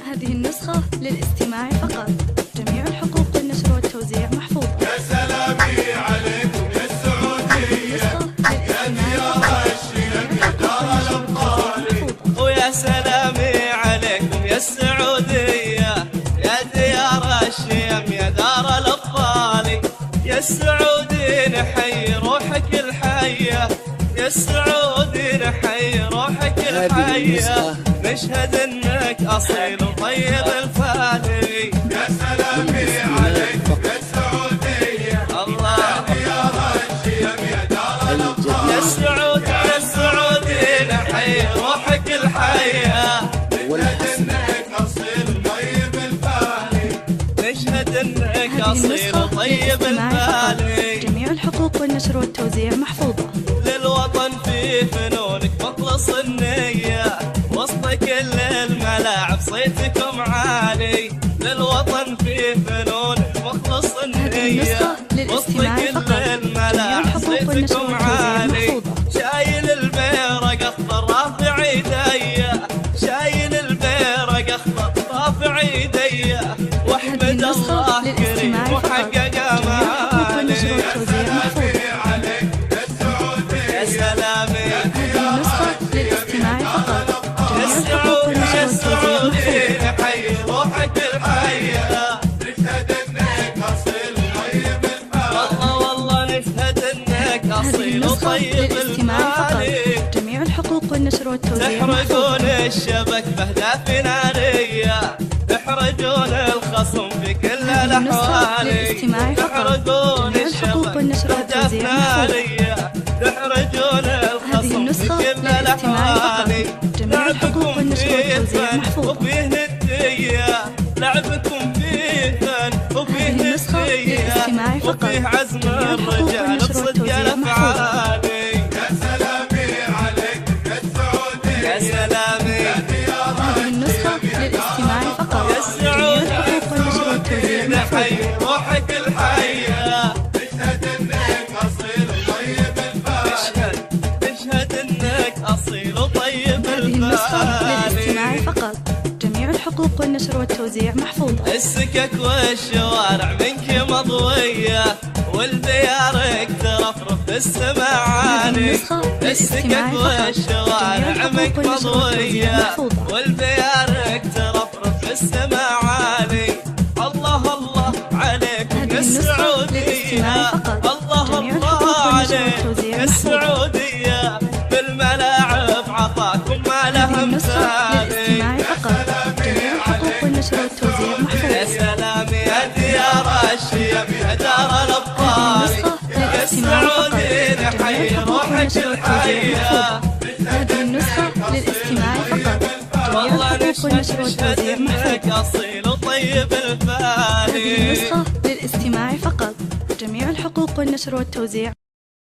هذه النسخة للاستماع فقط. جميع الحقوق والنشر والتوزيع محفوظة. يا سلامي عليكم يا السعودية، يا ديار الشيم يا دار الأبطال. ويا سلامي عليكم يا السعودية، يا ديار الشيم يا دار الأبطال. يا السعودي نحيي روحك الحية، يا السعودي نحيي روحك الحية. نشهد انك اصيل وطيب الفالي. يا سلامي عليكم يا السعودية، الله يا ديار الشيم يا دار الأبطال. يا السعودي نحيي روحك الحية. نشهد انك اصيل طيب الفالي. نشهد انك هذه اصيل النسخة وطيب للاستماع فقط. الفالي. جميع الحقوق والنشر والتوزيع محفوظة. للوطن في فنونك مخلص النية، وسط كل الملاعب صيتكم عالي. للوطن في فنونك مخلص النية، وسط كل الملاعب صيتكم عالي. شايل البيرق اخضر رافع ايديا، شايل البيرق اخضر رافع ايديا. واحمد الله كريم وحقق امالي. يا سلامي هذه النسخة للاستماع فقط. جميع الحقوق والنشر والتوزيع محفوظة. نحيي روحك الحية. نشهد انك اصيل طيب الفالي. والله نشهد انك هذه اصيل النسخة وطيب للاستماع فقط. الفالي. جميع الحقوق والنشر والتوزيع تحرقون محفوظة. الشبك باهداف نارية، تحرجون الخصم في كل هذه النسخة الاحوال. للاستماع فقط. تحرقون جميع الحقوق الشبك والنشر باهداف والتوزيع محفوظة. نارية، تحرجون هذه الخصم في النسخة كل للاستماع فقط. الاحوال. جميع الحقوق والنشر والتوزيع محفوظة. وفيه ندية، لعبكم فيه فن وفيه هذه النسخة ندية، للاستماع فقط. وفيه عزم جميع الحقوق الرجال والنشر بصدق والتوزيع محفوظة. الافعال. يا سلامي عليكم يا السعودية، يا سلامي يا ديار هذه النسخة للاستماع فقط. يا جميع الحقوق والنشر والتوزيع محفوظة. نحيي روحك الحية. نشهد انك اصيل طيب الفالي. نشهد انك اصيل وطيب هذه النسخة للاستماع الفالي. فقط. جميع الحقوق والنشر والتوزيع محفوظة. السكك والشوارع منك مضوية، والديارك ترفرف في السماء عالي. السكك والشوارع منك مضوية، والديارك ترفرف في السماء عالي. الله الله عليكم هذه يا النسخة السعودية، للاستماع فقط. الله جميع الله الحقوق والنشر عليك والتوزيع يا محفوظة. السعودية. بالملاعب عطاكم ما له هذه النسخة مثالي. للاستماع فقط. جميع الحقوق والنشر والتوزيع يا محفوظة. سلامي يا ديار الشيم يا دار هذه الأبطال. النسخة يا للاستماع فقط. السعودي جميع نحيي الحقوق روحك والنشر والتوزيع الحية. محفوظة. هذه النسخة للاستماع فقط. جميع والله الحقوق والنشر نشهد والتوزيع انك محفوظة. اصيل وطيب هذه الفالي. النسخة للاستماع فقط. جميع الحقوق والنشر والتوزيع